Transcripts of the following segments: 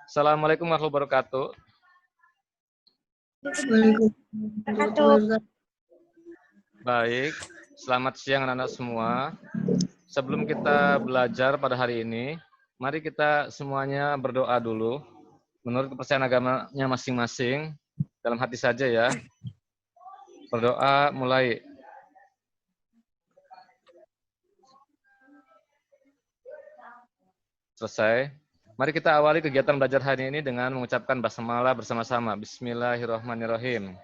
Assalamualaikum warahmatullahi wabarakatuh. Baik, selamat siang anak-anak semua. Sebelum kita belajar pada hari ini, mari kita semuanya berdoa dulu. Menurut kepercayaan agamanya masing-masing, dalam hati saja ya. Berdoa mulai. Selesai. Mari kita awali kegiatan belajar hari ini dengan mengucapkan basmalah bersama-sama. Bismillahirrahmanirrahim.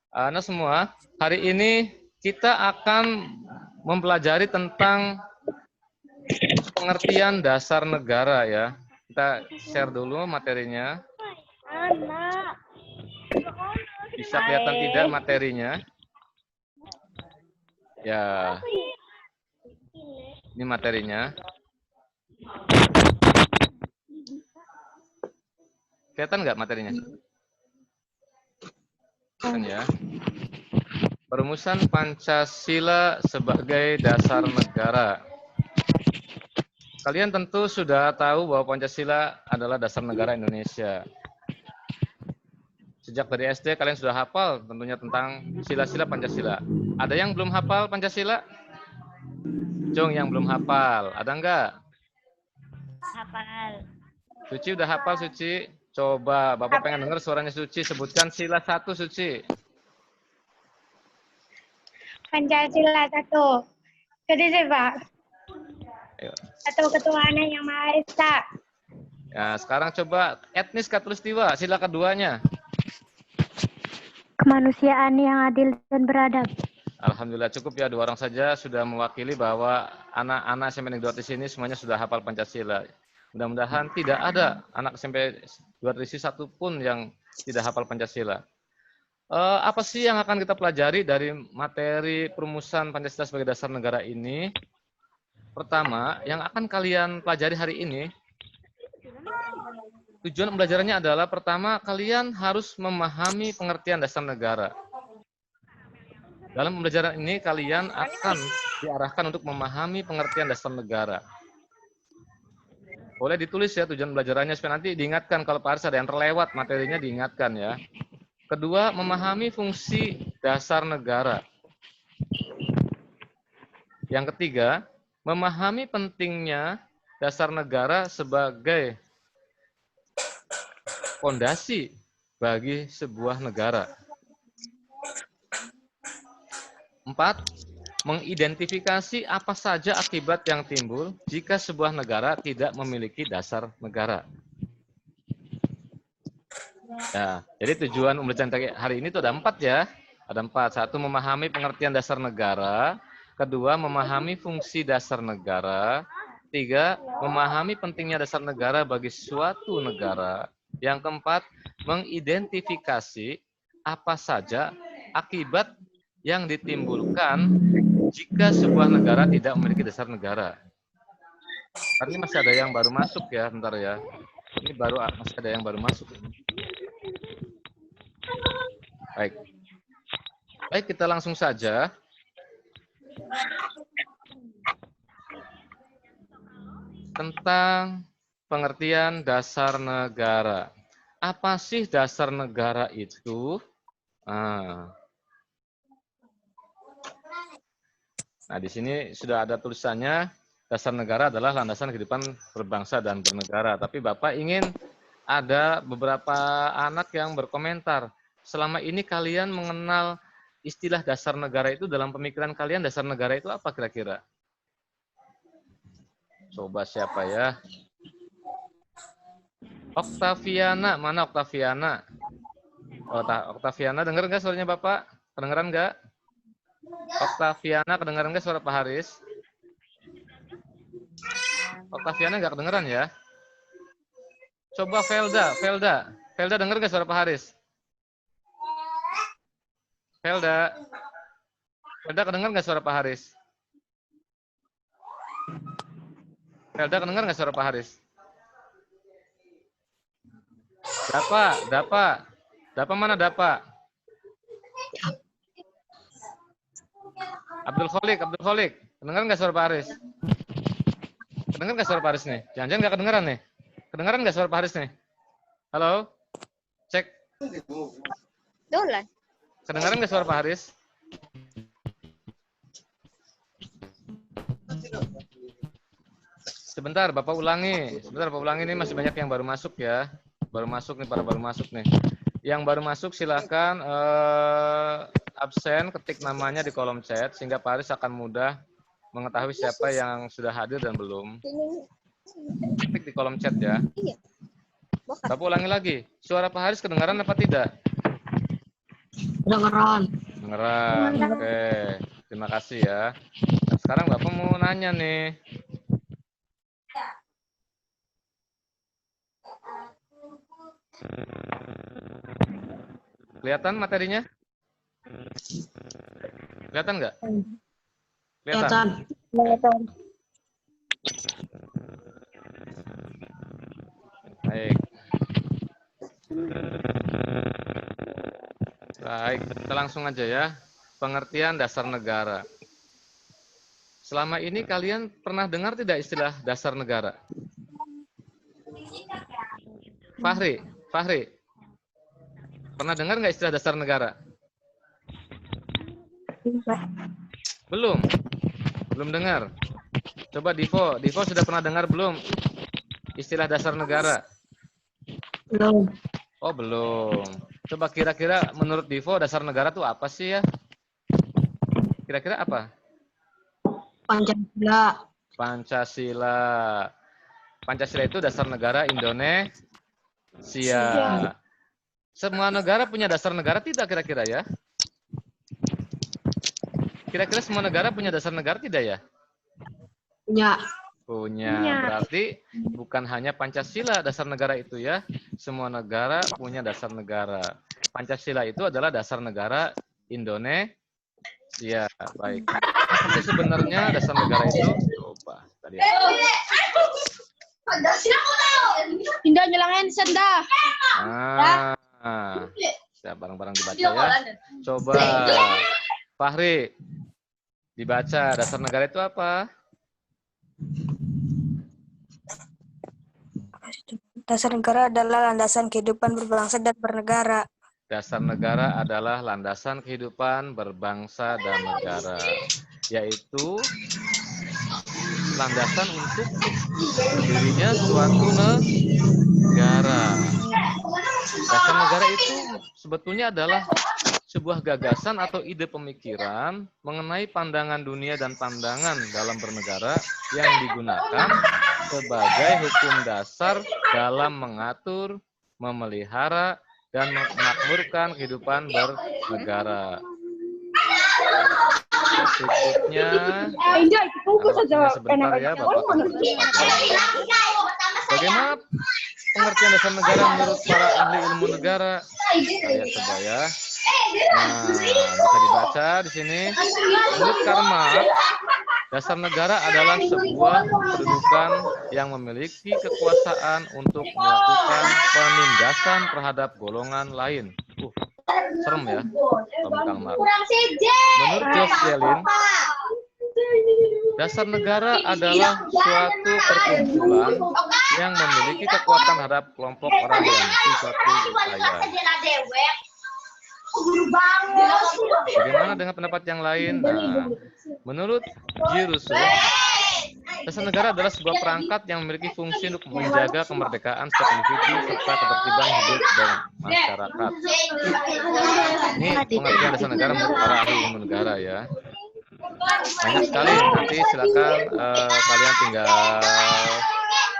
Anak semua, hari ini kita akan mempelajari tentang pengertian dasar negara ya. Kita share dulu materinya. Bisa kelihatan tidak materinya? Ya. Ini materinya. Kelihatan nggak materinya? Kan ya. Perumusan Pancasila sebagai dasar negara. Kalian tentu sudah tahu bahwa Pancasila adalah dasar negara Indonesia. Sejak dari SD kalian sudah hafal tentunya tentang sila-sila Pancasila. Ada yang belum hafal Pancasila? Jong yang belum hafal. Ada enggak? Hafal. Suci udah hafal, Suci? Coba, Bapak pengen dengar suaranya Suci. Sebutkan sila 1, Suci. Pancasila 1. Jadi sih, Pak. Ayo. Satu Ketuhanan Yang Maha Esa. Ya, sekarang coba etnis Katulistiwa, sila keduanya. Kemanusiaan yang adil dan beradab. Alhamdulillah cukup ya, 2 orang saja sudah mewakili bahwa anak-anak SMP Negeri 2 di sini semuanya sudah hafal Pancasila. Mudah-mudahan tidak ada anak SMP 2 di sini satupun yang tidak hafal Pancasila. Apa sih yang akan kita pelajari dari materi perumusan Pancasila sebagai dasar negara ini? Pertama, yang akan kalian pelajari hari ini, tujuan pembelajarannya adalah pertama, kalian harus memahami pengertian dasar negara. Dalam pembelajaran ini, kalian akan diarahkan untuk memahami pengertian dasar negara. Boleh ditulis ya tujuan pembelajarannya, supaya nanti diingatkan kalau Pak Aris ada yang terlewat, materinya diingatkan ya. Kedua, memahami fungsi dasar negara. Yang ketiga, memahami pentingnya dasar negara sebagai fondasi bagi sebuah negara. 4. Mengidentifikasi apa saja akibat yang timbul jika sebuah negara tidak memiliki dasar negara. Ya, jadi tujuan pembelajaran hari ini itu ada 4 ya. Ada 4. 1, memahami pengertian dasar negara. 2, memahami fungsi dasar negara. 3, memahami pentingnya dasar negara bagi suatu negara. Yang keempat, mengidentifikasi apa saja akibat yang ditimbulkan jika sebuah negara tidak memiliki dasar negara. Ini masih ada yang baru masuk ya, bentar ya. Ini masih ada yang baru masuk. Baik. Baik, kita langsung saja. Tentang pengertian dasar negara. Apa sih dasar negara itu? Nah, di sini sudah ada tulisannya, dasar negara adalah landasan kehidupan berbangsa dan bernegara. Tapi Bapak ingin ada beberapa anak yang berkomentar. Selama ini kalian mengenal istilah dasar negara itu dalam pemikiran kalian, dasar negara itu apa kira-kira? Coba siapa ya? Oktaviana, mana Oktaviana? Oktaviana, dengar nggak suaranya Bapak? Kedengeran nggak? Oktaviana, kedengeran nggak suara Pak Haris? Oktaviana nggak kedengeran ya? Coba Velda dengar nggak suara Pak Haris? Velda kedengar nggak suara Pak Haris? Velda kedengar nggak suara Pak Haris? Dapa mana Dapa? Abdul Kholik, kedengar nggak suara Pak Haris? Kedengar nggak suara Pak Haris nih? Jangan-jangan nggak kedengeran nih? Kedengaran nggak suara Pak Haris nih? Halo? Cek. Dolan. Kedengaran nggak suara Pak Haris? Sebentar, Bapak ulangi. Sebentar, Bapak ulangi, ini masih banyak yang baru masuk ya. Baru masuk nih, para baru masuk nih. Yang baru masuk silahkan absen, ketik namanya di kolom chat, sehingga Pak Haris akan mudah mengetahui siapa yang sudah hadir dan belum. Ketik di kolom chat ya. Iya. Bapak ulangi lagi. Suara Pak Haris kedengaran apa tidak? Kedengeran. Kedengaran. Oke. Terima kasih ya. Nah, sekarang Bapak mau nanya nih. Kelihatan materinya? Kelihatan nggak? Kelihatan. Baik. Baik, kita langsung aja ya. Pengertian dasar negara. Selama ini kalian pernah dengar tidak istilah dasar negara? Fahri, pernah dengar nggak istilah dasar negara? Belum? Belum dengar? Coba Divo sudah pernah dengar belum istilah dasar negara? Belum. Oh, belum. Coba kira-kira menurut Divo dasar negara itu apa sih ya? Kira-kira apa? Pancasila. Pancasila itu dasar negara Indonesia. Semua negara punya dasar negara tidak kira-kira ya? Kira-kira semua negara punya dasar negara tidak ya? Punya. Punya. Berarti bukan hanya Pancasila dasar negara itu ya. Semua negara punya dasar negara. Pancasila itu adalah dasar negara Indonesia. Baik. Tapi sebenarnya dasar negara itu coba tadi. Indah nyelangin senda. Siap, bareng-bareng dibaca ya. Coba Fahri dibaca dasar negara itu apa? Dasar negara adalah landasan kehidupan berbangsa dan bernegara. Dasar negara adalah landasan kehidupan berbangsa dan negara, yaitu landasan untuk berdirinya suatu negara. Dasar negara itu sebetulnya adalah sebuah gagasan atau ide pemikiran mengenai pandangan dunia dan pandangan dalam bernegara yang digunakan sebagai hukum dasar dalam mengatur, memelihara, dan memakmurkan kehidupan bernegara. Berikutnya, sebentar ya, Bapak akan bercepat. Bagaimana pengertian dasar negara menurut para ahli ilmu negara? Saya coba ya. Nah, bisa dibaca di sini. Menurut Karl Marx, dasar negara adalah sebuah kedudukan yang memiliki kekuasaan untuk melakukan penindasan terhadap golongan lain. Serem ya, Karl Marx. Menurut George Gelin, dasar negara adalah suatu perkumpulan yang memiliki kekuatan terhadap kelompok orang yang di suatu wilayah. Bagaimana dengan pendapat yang lain? Nah, menurut G. Rousseau, dasar negara adalah sebuah perangkat yang memiliki fungsi untuk menjaga kemerdekaan setiap individu serta ketertiban hidup dan masyarakat. Ini pengertian dasar negara menurut para ahli ilmu negara ya. Banyak sekali, nanti silakan kalian tinggal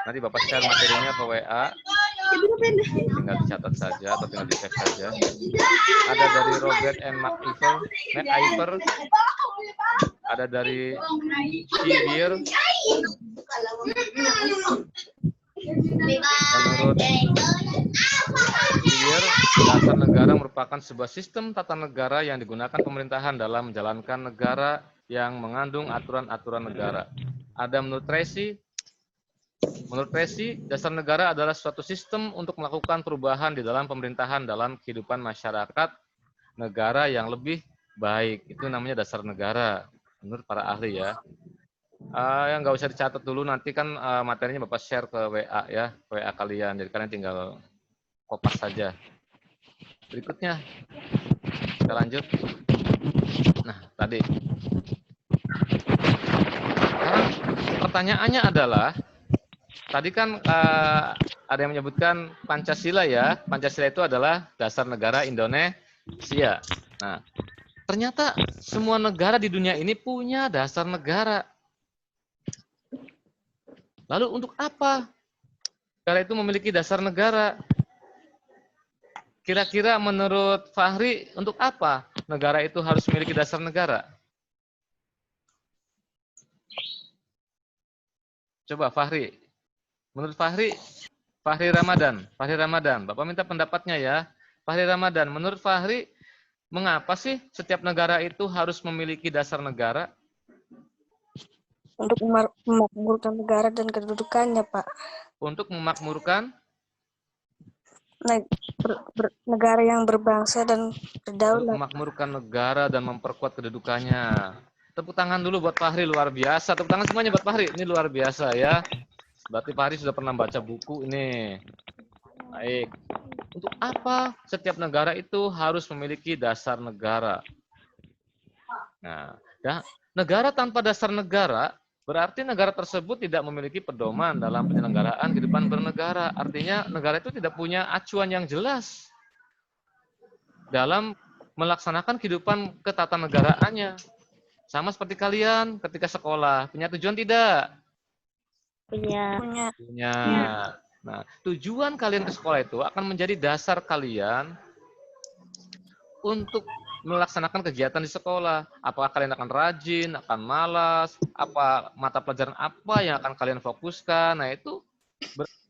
nanti Bapak share materinya ke WA. Tinggal dicatat saja atau tinggal di-save saja. Ada dari Robert and MacIver, ada dari Shibir. Menurut Shibir, dasar negara merupakan sebuah sistem tata negara yang digunakan pemerintahan dalam menjalankan negara yang mengandung aturan-aturan negara. Ada menurut Tracy, dasar negara adalah suatu sistem untuk melakukan perubahan di dalam pemerintahan dalam kehidupan masyarakat negara yang lebih baik. Itu namanya dasar negara menurut para ahli ya. Yang nggak usah dicatat dulu, nanti kan materinya Bapak share ke WA ya, WA kalian. Jadi kalian tinggal kopas saja. Berikutnya, kita lanjut. Nah, tadi. Sekarang pertanyaannya adalah, tadi kan ada yang menyebutkan Pancasila ya. Pancasila itu adalah dasar negara Indonesia. Nah, ternyata semua negara di dunia ini punya dasar negara. Lalu untuk apa negara itu memiliki dasar negara? Kira-kira menurut Fahri, untuk apa negara itu harus memiliki dasar negara? Coba Fahri. Menurut Fahri, Fahri Ramadan, Bapak minta pendapatnya ya. Fahri Ramadan, menurut Fahri, mengapa sih setiap negara itu harus memiliki dasar negara? Untuk memakmurkan negara dan kedudukannya, Pak. Untuk memakmurkan Negara yang berbangsa dan untuk berdaulat. memakmurkan negara dan memperkuat kedudukannya. Tepuk tangan dulu buat Fahri, luar biasa. Tepuk tangan semuanya buat Fahri, ini luar biasa ya. Berarti Fahri sudah pernah baca buku ini. Baik. Untuk apa setiap negara itu harus memiliki dasar negara? Nah, negara tanpa dasar negara berarti negara tersebut tidak memiliki pedoman dalam penyelenggaraan kehidupan bernegara. Artinya negara itu tidak punya acuan yang jelas dalam melaksanakan kehidupan ketatanegaraannya. Sama seperti kalian ketika sekolah, punya tujuan tidak? Punya. Punya. Nah, tujuan kalian ke sekolah itu akan menjadi dasar kalian untuk melaksanakan kegiatan di sekolah. Apakah kalian akan rajin, akan malas, apa mata pelajaran apa yang akan kalian fokuskan. Nah, itu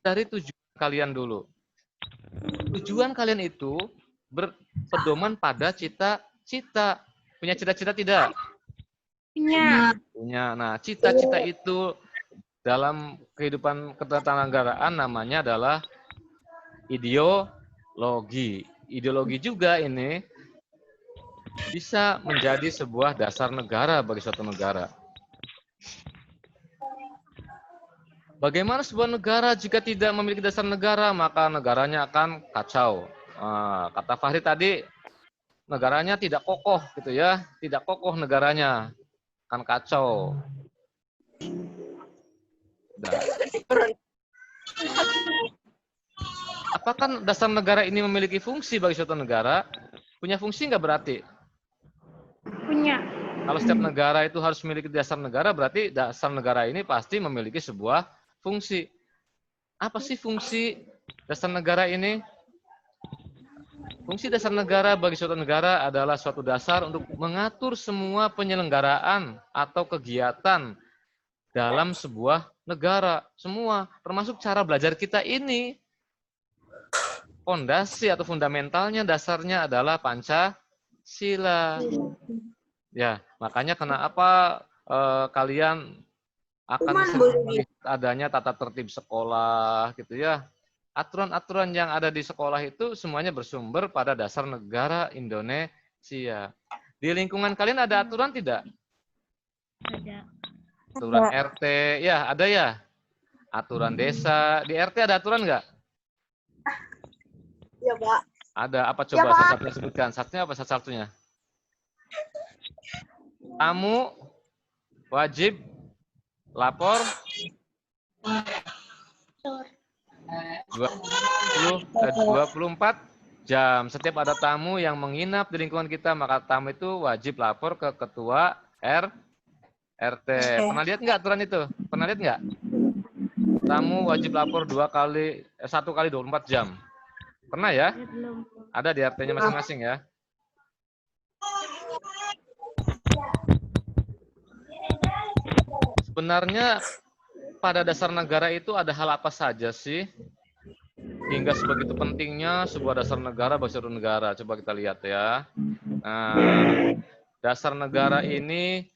dari tujuan kalian dulu. Tujuan kalian itu berpedoman pada cita-cita. Punya cita-cita tidak? Punya. Punya. Nah, cita-cita itu dalam kehidupan ketatanegaraan namanya adalah ideologi. Ideologi juga ini bisa menjadi sebuah dasar negara bagi suatu negara. Bagaimana sebuah negara jika tidak memiliki dasar negara, maka negaranya akan kacau. Kata Fahri tadi, negaranya tidak kokoh gitu ya, tidak kokoh negaranya, akan kacau. Nah. Apakah dasar negara ini memiliki fungsi bagi suatu negara? Punya fungsi nggak berarti? Punya. Kalau setiap negara itu harus memiliki dasar negara, berarti dasar negara ini pasti memiliki sebuah fungsi. Apa sih fungsi dasar negara ini? Fungsi dasar negara bagi suatu negara adalah suatu dasar untuk mengatur semua penyelenggaraan atau kegiatan dalam sebuah negara. Semua, termasuk cara belajar kita ini. Fondasi atau fundamentalnya, dasarnya adalah Pancasila. Ya, makanya kenapa kalian akan melihat adanya tata tertib sekolah gitu ya. Aturan-aturan yang ada di sekolah itu semuanya bersumber pada dasar negara Indonesia. Di lingkungan kalian ada aturan tidak? Ada. Aturan RT, ya ada ya. Aturan desa, di RT ada aturan nggak? Ya, Pak. Ada, apa coba salah satunya sebutkan? Satunya apa salah satunya? Tamu wajib lapor 24 jam. Setiap ada tamu yang menginap di lingkungan kita, maka tamu itu wajib lapor ke ketua RT. Pernah lihat nggak aturan itu? Pernah lihat nggak? Tamu wajib lapor 1 kali 24 jam. Pernah ya? Ada di RT-nya masing-masing ya. Sebenarnya pada dasar negara itu ada hal apa saja sih? Hingga sebegitu pentingnya sebuah dasar negara bagi suatu negara. Coba kita lihat ya. Nah, dasar negara ini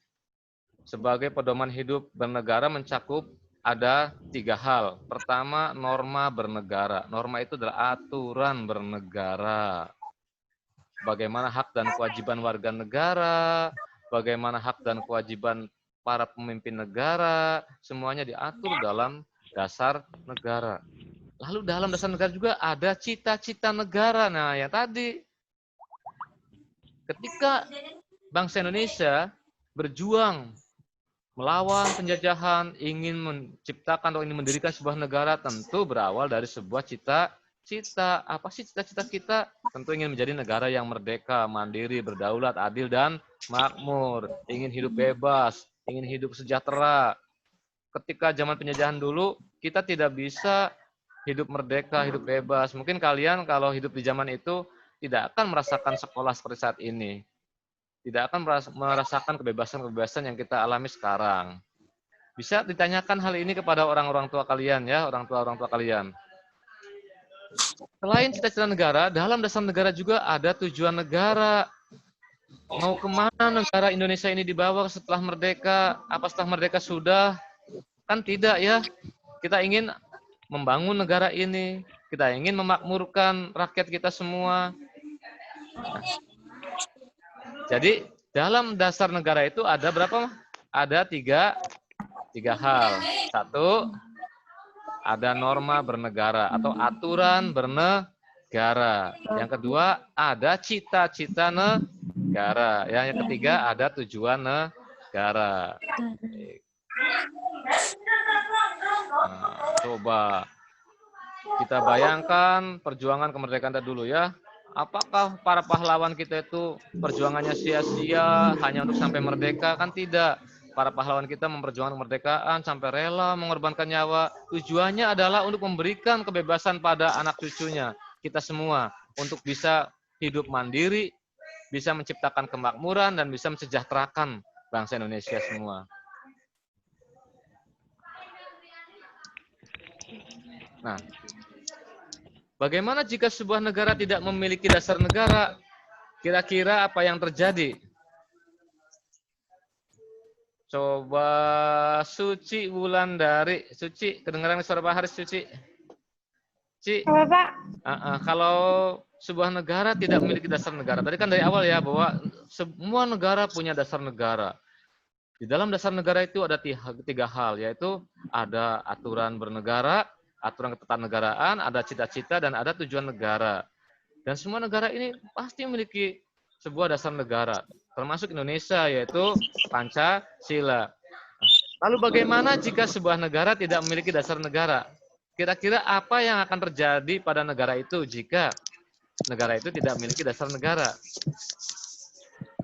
sebagai pedoman hidup bernegara mencakup ada 3 hal. Pertama, norma bernegara. Norma itu adalah aturan bernegara. Bagaimana hak dan kewajiban warga negara, bagaimana hak dan kewajiban para pemimpin negara, semuanya diatur dalam dasar negara. Lalu dalam dasar negara juga ada cita-cita negara. Nah, ya tadi, ketika bangsa Indonesia berjuang melawan penjajahan, ingin menciptakan atau ingin mendirikan sebuah negara, tentu berawal dari sebuah cita-cita. Apa sih cita-cita kita? Tentu ingin menjadi negara yang merdeka, mandiri, berdaulat, adil, dan makmur. Ingin hidup bebas, ingin hidup sejahtera. Ketika zaman penjajahan dulu, kita tidak bisa hidup merdeka, hidup bebas. Mungkin kalian kalau hidup di zaman itu tidak akan merasakan sekolah seperti saat ini. Tidak akan merasakan kebebasan-kebebasan yang kita alami sekarang. Bisa ditanyakan hal ini kepada orang-orang tua kalian ya, orang tua kalian. Selain cita-cita negara, dalam dasar negara juga ada tujuan negara. Mau kemana negara Indonesia ini dibawa setelah merdeka? Apa setelah merdeka sudah? Kan tidak ya. Kita ingin membangun negara ini. Kita ingin memakmurkan rakyat kita semua. Jadi dalam dasar negara itu ada berapa? Ada tiga hal. Satu, ada norma bernegara atau aturan bernegara. Yang kedua, ada cita-cita negara. Yang ketiga, ada tujuan negara. Nah, coba kita bayangkan perjuangan kemerdekaan dulu ya. Apakah para pahlawan kita itu perjuangannya sia-sia hanya untuk sampai merdeka? Kan tidak. Para pahlawan kita memperjuangkan kemerdekaan sampai rela mengorbankan nyawa. Tujuannya adalah untuk memberikan kebebasan pada anak cucunya, kita semua, untuk bisa hidup mandiri, bisa menciptakan kemakmuran, dan bisa mensejahterakan bangsa Indonesia semua. Nah, bagaimana jika sebuah negara tidak memiliki dasar negara? Kira-kira apa yang terjadi? Coba Suci Wulandari. Suci, kedengaran suara Pak Haris, Suci? Ci, Bapak. kalau sebuah negara tidak memiliki dasar negara, tadi kan dari awal ya, bahwa semua negara punya dasar negara. Di dalam dasar negara itu ada tiga hal, yaitu ada aturan bernegara, aturan ketatanegaraan, ada cita-cita, dan ada tujuan negara. Dan semua negara ini pasti memiliki sebuah dasar negara, termasuk Indonesia, yaitu Pancasila. Lalu bagaimana jika sebuah negara tidak memiliki dasar negara? Kira-kira apa yang akan terjadi pada negara itu jika negara itu tidak memiliki dasar negara?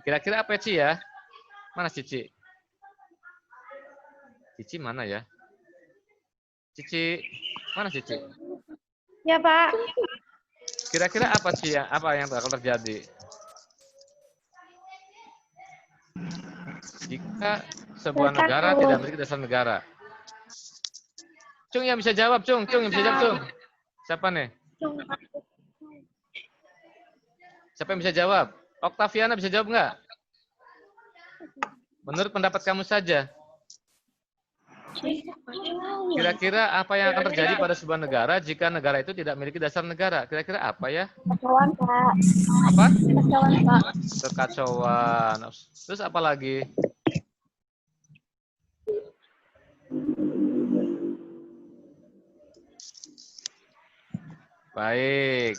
Kira-kira apa Ci ya? Mana Cici? Cici mana ya? Cici, mana Cici? Ya, Pak. Kira-kira apa sih ya? Apa yang akan terjadi jika sebuah negara tidak memiliki dasar negara? Cung yang bisa jawab, Cung yang bisa jawab, Cung. Siapa nih? Siapa yang bisa jawab? Oktaviana bisa jawab nggak? Menurut pendapat kamu saja. Kira-kira apa yang akan terjadi pada sebuah negara jika negara itu tidak memiliki dasar negara? Kira-kira apa ya? Kekacauan, Pak. Apa? Kekacauan, Pak. Kekacauan. Terus apa lagi? Baik.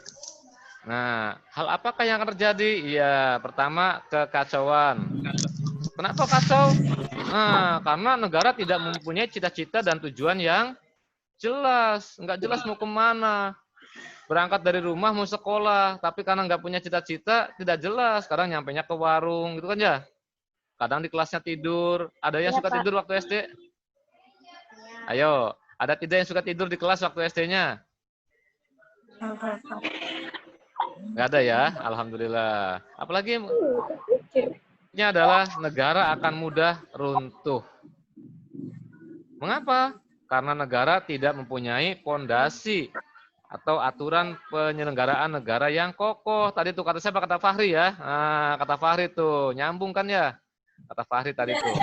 Nah, hal apakah yang akan terjadi? Iya, pertama kekacauan. Kenapa kacau? Nah, karena negara tidak mempunyai cita-cita dan tujuan yang jelas. Nggak jelas mau kemana. Berangkat dari rumah mau sekolah, tapi karena nggak punya cita-cita, tidak jelas. Kadang nyampainya ke warung, gitu kan ya? Kadang di kelasnya tidur. Ada yang suka tidur waktu SD? Ayo, ada tidak yang suka tidur di kelas waktu SD-nya? Nggak ada ya, alhamdulillah. Apalagi ini adalah negara akan mudah runtuh. Mengapa? Karena negara tidak mempunyai fondasi atau aturan penyelenggaraan negara yang kokoh. Tadi tuh kata siapa? Kata Fahri ya. Nah, kata Fahri tuh nyambung kan ya? Kata Fahri tadi tuh.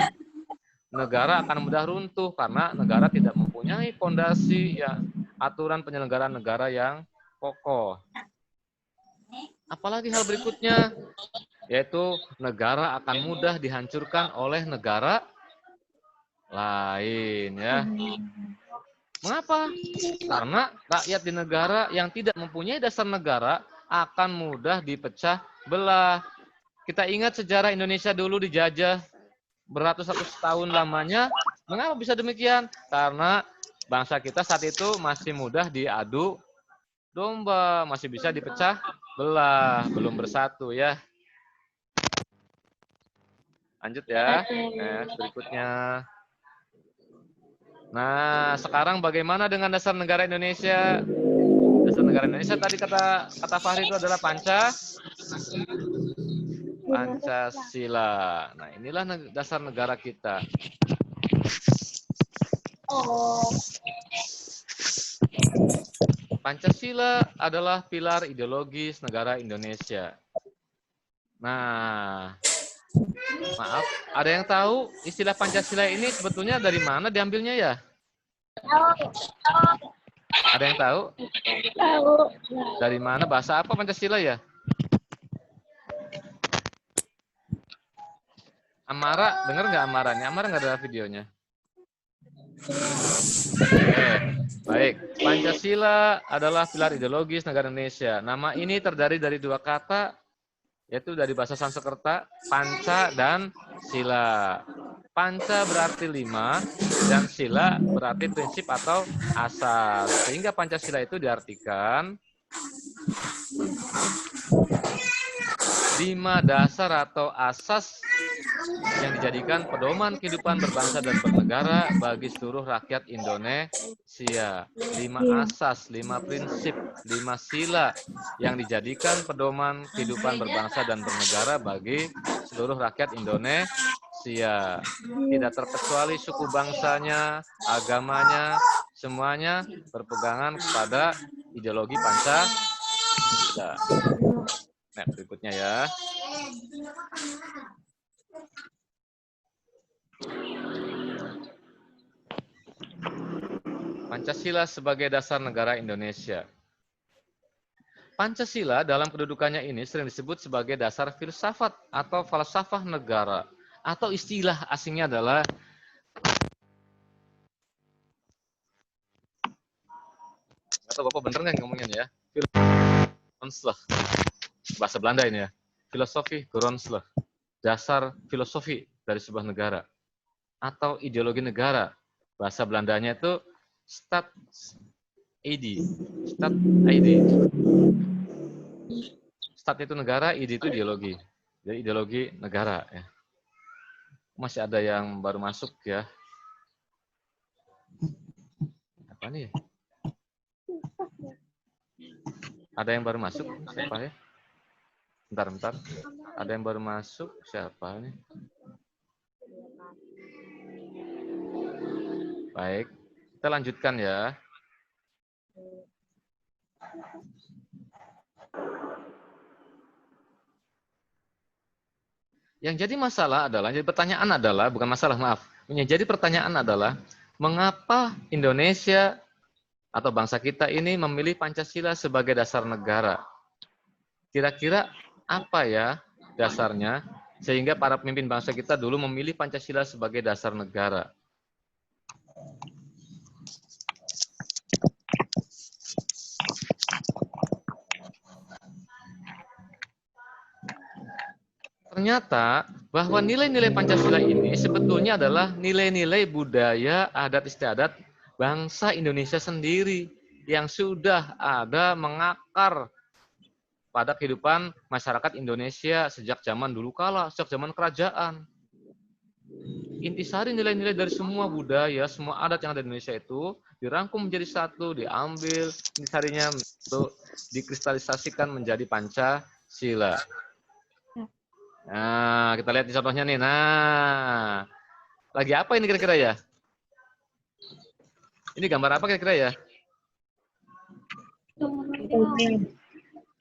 Negara akan mudah runtuh karena negara tidak mempunyai fondasi ya, aturan penyelenggaraan negara yang kokoh. Apalagi hal berikutnya, yaitu negara akan mudah dihancurkan oleh negara lain ya. Mengapa? Karena rakyat di negara yang tidak mempunyai dasar negara akan mudah dipecah belah. Kita ingat sejarah Indonesia dulu dijajah beratus-ratus tahun lamanya. Mengapa bisa demikian? Karena bangsa kita saat itu masih mudah diadu domba, masih bisa dipecah belah, belum bersatu ya. Lanjut ya. Berikutnya. Nah, sekarang bagaimana dengan dasar negara Indonesia? Dasar negara Indonesia tadi kata Fahri itu adalah Pancasila. Nah, inilah dasar negara kita. Pancasila adalah pilar ideologis negara Indonesia. Nah, maaf, ada yang tahu istilah Pancasila ini sebetulnya dari mana diambilnya ya? Ada yang tahu? Tahu. Dari mana, bahasa apa Pancasila ya? Amara, dengar nggak Amara? Nih, Amara nggak ada videonya. Baik. Pancasila adalah pilar ideologis negara Indonesia. Nama ini terdiri dari dua kata, yaitu dari bahasa Sanskerta, panca dan sila. Panca berarti 5 dan sila berarti prinsip atau asas. Sehingga Pancasila itu diartikan 5 dasar atau asas yang dijadikan pedoman kehidupan berbangsa dan bernegara bagi seluruh rakyat Indonesia. 5 asas, 5 prinsip, 5 sila yang dijadikan pedoman kehidupan berbangsa dan bernegara bagi seluruh rakyat Indonesia. Tidak terkecuali suku bangsanya, agamanya, semuanya berpegangan kepada ideologi Pancasila. Nah, berikutnya ya. Pancasila sebagai dasar negara Indonesia. Pancasila dalam kedudukannya ini sering disebut sebagai dasar filsafat atau falsafah negara. Atau istilah asingnya adalah atau Bapak bener nggak ngomongnya ya? Grondslag. Bahasa Belanda ini ya. Filosofi Grondslag. Dasar filosofi dari sebuah negara. Atau ideologi negara. Bahasa Belandanya itu Staat-ID. Staat-ID. Stat itu negara, ID itu ideologi. Jadi ideologi negara ya. Masih ada yang baru masuk ya. Apa nih? Ada yang baru masuk? Siapa ya? Bentar. Ada yang baru masuk? Siapa nih? Baik. Kita lanjutkan ya. Yang jadi masalah adalah, jadi pertanyaan adalah, bukan masalah, maaf. Yang jadi pertanyaan adalah, mengapa Indonesia atau bangsa kita ini memilih Pancasila sebagai dasar negara? Kira-kira apa ya dasarnya sehingga para pemimpin bangsa kita dulu memilih Pancasila sebagai dasar negara? Ternyata bahwa nilai-nilai Pancasila ini sebetulnya adalah nilai-nilai budaya adat istiadat bangsa Indonesia sendiri yang sudah ada mengakar pada kehidupan masyarakat Indonesia sejak zaman dulu kala, sejak zaman kerajaan. Intisari nilai-nilai dari semua budaya, semua adat yang ada di Indonesia itu dirangkum menjadi satu, diambil intisarinya untuk dikristalisasikan menjadi Pancasila. Nah, kita lihat di contohnya nih. Nah, lagi apa ini kira-kira ya? Ini gambar apa kira-kira ya?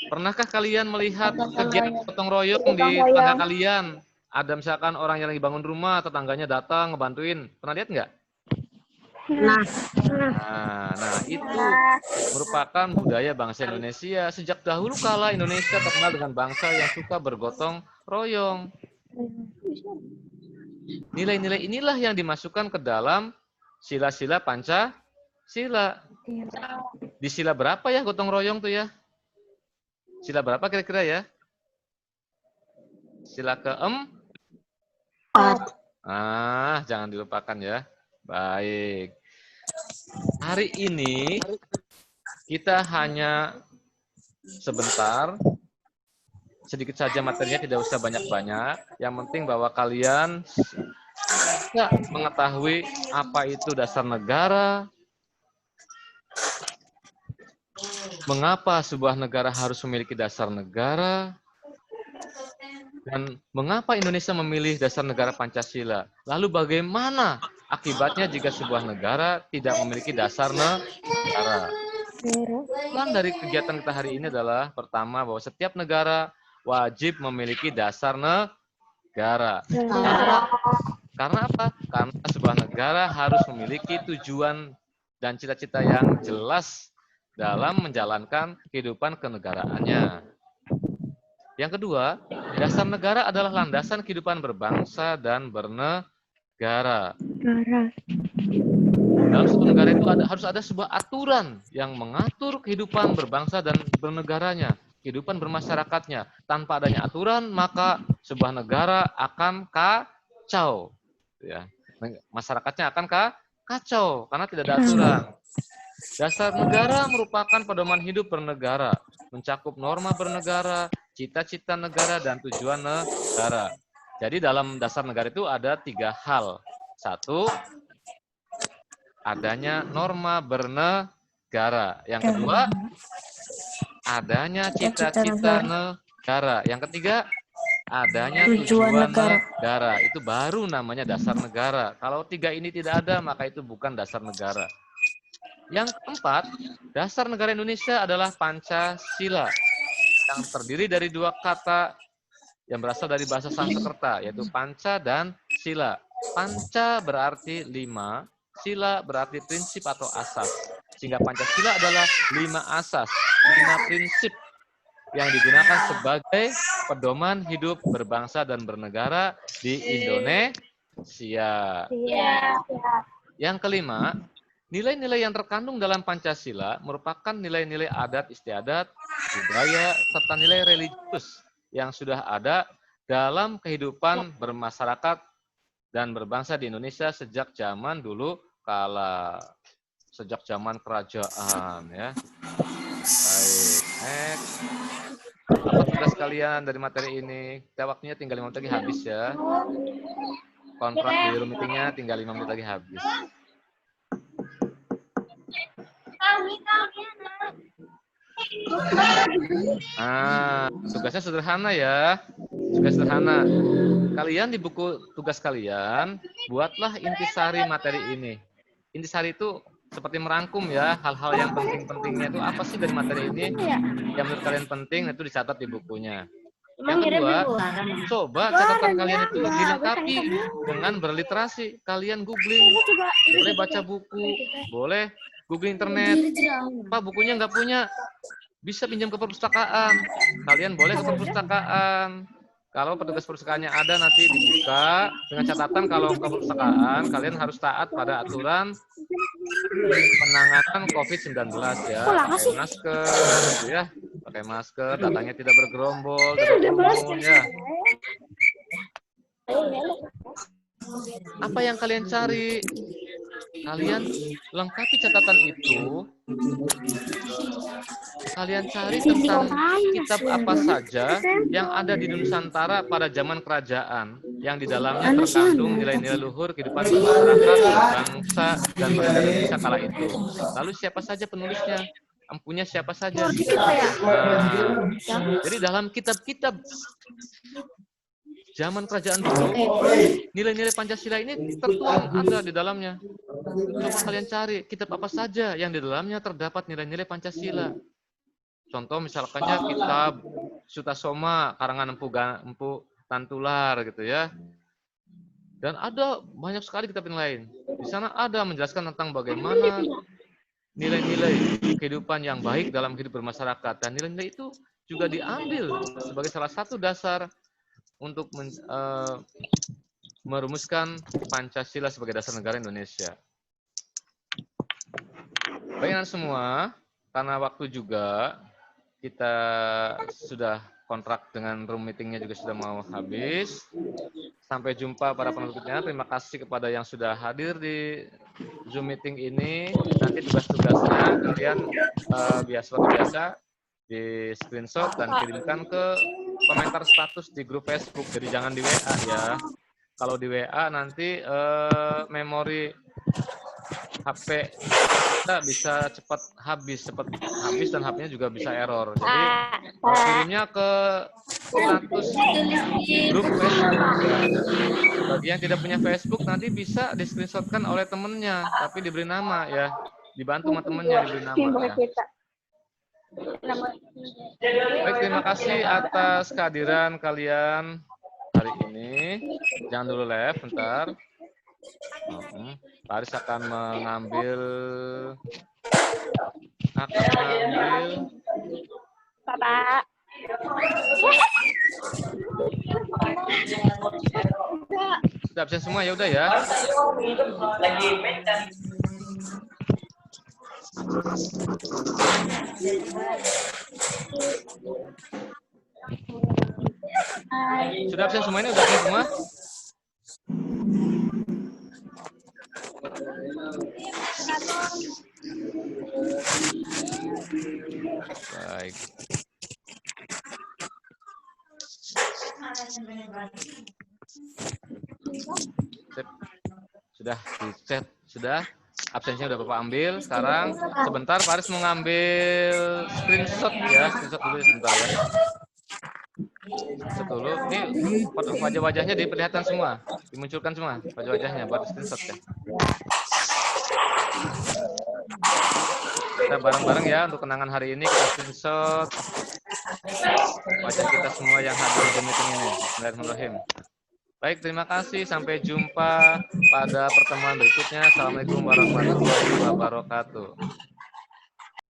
Pernahkah kalian melihat kegiatan gotong royong di tetangga kalian? Ada misalkan orang yang lagi bangun rumah, tetangganya datang ngebantuin. Pernah lihat nggak? Nah, itu merupakan budaya bangsa Indonesia. Sejak dahulu kala Indonesia terkenal dengan bangsa yang suka bergotong royong. Nilai-nilai inilah yang dimasukkan ke dalam sila-sila Pancasila. Di sila berapa ya gotong royong tuh ya? Sila berapa kira-kira ya? Sila keempat. Jangan dilupakan ya. Baik. Hari ini kita hanya sebentar, sedikit saja materinya, tidak usah banyak-banyak. Yang penting bahwa kalian bisa mengetahui apa itu dasar negara, mengapa sebuah negara harus memiliki dasar negara, dan mengapa Indonesia memilih dasar negara Pancasila. Lalu bagaimana akibatnya jika sebuah negara tidak memiliki dasar negara. Plan dari kegiatan kita hari ini adalah pertama bahwa setiap negara wajib memiliki dasar negara. Karena apa? Karena sebuah negara harus memiliki tujuan dan cita-cita yang jelas dalam menjalankan kehidupan kenegaraannya. Yang kedua, dasar negara adalah landasan kehidupan berbangsa dan bernegara. Dalam suatu negara itu harus ada sebuah aturan yang mengatur kehidupan berbangsa dan bernegaranya, kehidupan bermasyarakatnya. Tanpa adanya aturan, maka sebuah negara akan kacau. Ya. Masyarakatnya akan kacau karena tidak ada aturan. Dasar negara merupakan pedoman hidup bernegara, mencakup norma bernegara, cita-cita negara, dan tujuan negara. Jadi dalam dasar negara itu ada 3 hal. 1, adanya norma bernegara. Yang kedua, adanya cita-cita negara. Yang ketiga, adanya tujuan negara. Itu baru namanya dasar negara. Kalau 3 ini tidak ada, maka itu bukan dasar negara. Yang keempat, dasar negara Indonesia adalah Pancasila, yang terdiri dari 2 kata yang berasal dari bahasa Sanskerta, yaitu panca dan sila. Panca berarti 5, sila berarti prinsip atau asas. Sehingga Pancasila adalah 5 asas, 5 prinsip yang digunakan sebagai pedoman hidup berbangsa dan bernegara di Indonesia. Yang kelima, nilai-nilai yang terkandung dalam Pancasila merupakan nilai-nilai adat istiadat, budaya, serta nilai religius yang sudah ada dalam kehidupan bermasyarakat dan berbangsa di Indonesia sejak zaman dulu kala, sejak zaman kerajaan ya. Baik, next. Apa tugas kalian dari materi ini? Kita waktunya tinggal 5 menit lagi habis ya. Kontrak di room meetingnya tinggal 5 menit lagi habis. Tugasnya sederhana ya. Tugas sederhana. Kalian di buku tugas kalian, buatlah intisari materi ini. Intisari itu seperti merangkum ya, hal-hal yang penting-pentingnya itu apa sih dari materi ini yang menurut kalian penting, itu dicatat di bukunya. Yang kedua, coba catatan kalian itu dilengkapi dengan berliterasi. Kalian googling, boleh baca buku, boleh googling internet. Pak, bukunya nggak punya, bisa pinjam ke perpustakaan. Kalian boleh ke perpustakaan. Kalau petugas perpustakaannya ada, nanti dibuka dengan catatan kalau ke perpustakaan, kalian harus taat pada aturan penanganan COVID-19 ya. Pakai masker, gitu ya. Pakai masker, datangnya tidak bergerombol, tidak berkerumun ya. Apa yang kalian cari? Kalian lengkapi catatan itu. Kalian cari tentang kitab apa saja yang ada di Nusantara pada zaman kerajaan, yang di dalamnya terkandung nilai-nilai luhur kehidupan masyarakat, bangsa, dan bernegara Indonesia kala itu. Lalu siapa saja penulisnya? Empunya siapa saja? Jadi dalam kitab-kitab zaman kerajaan dulu, nilai-nilai Pancasila ini tertuang ada di dalamnya. Coba kalian cari kitab apa saja yang di dalamnya terdapat nilai-nilai Pancasila. Contoh misalkannya kitab Sutasoma karangan Empu Tantular gitu ya. Dan ada banyak sekali kitab yang lain. Di sana ada menjelaskan tentang bagaimana nilai-nilai kehidupan yang baik dalam hidup bermasyarakat, dan nilai-nilai itu juga diambil sebagai salah satu dasar untuk merumuskan Pancasila sebagai dasar negara Indonesia. Baik anak semua, karena waktu juga kita sudah kontrak dengan room meetingnya juga sudah mau habis. Sampai jumpa para penutupnya. Terima kasih kepada yang sudah hadir di Zoom meeting ini. Nanti tugas-tugasnya kalian seperti biasa di screenshot dan kirimkan ke komentar status di grup Facebook. Jadi jangan di WA ya. Kalau di WA nanti memori HP kita bisa cepat habis dan HP-nya juga bisa error. Jadi kirimnya ke status grup Facebook. Bagi yang tidak punya Facebook nanti bisa di screenshotkan oleh temennya, tapi diberi nama ya, dibantu sama temennya diberi nama ya. Baik, terima kasih atas kehadiran kalian hari ini. Jangan dulu live, bentar. Paris akan mengambil Bapak. Sudah absen semua ya udah ya. Sudah absen semua ini, udah absen semua? Baik. Sip. Sudah di-chat, sudah. Absensinya udah Bapak ambil. Sekarang sebentar Paris mau ngambil screenshot ya. Screenshot dulu sebentar ya. Screenshot dulu. Ini wajah-wajahnya diperlihatkan semua. Dimunculkan semua wajah-wajahnya buat screenshot ya. Kita bareng-bareng ya untuk kenangan hari ini kita screenshot wajah kita semua yang hadir di meeting ini. Bismillahirrahmanirrahim. Baik, terima kasih. Sampai jumpa pada pertemuan berikutnya. Assalamualaikum warahmatullahi wabarakatuh.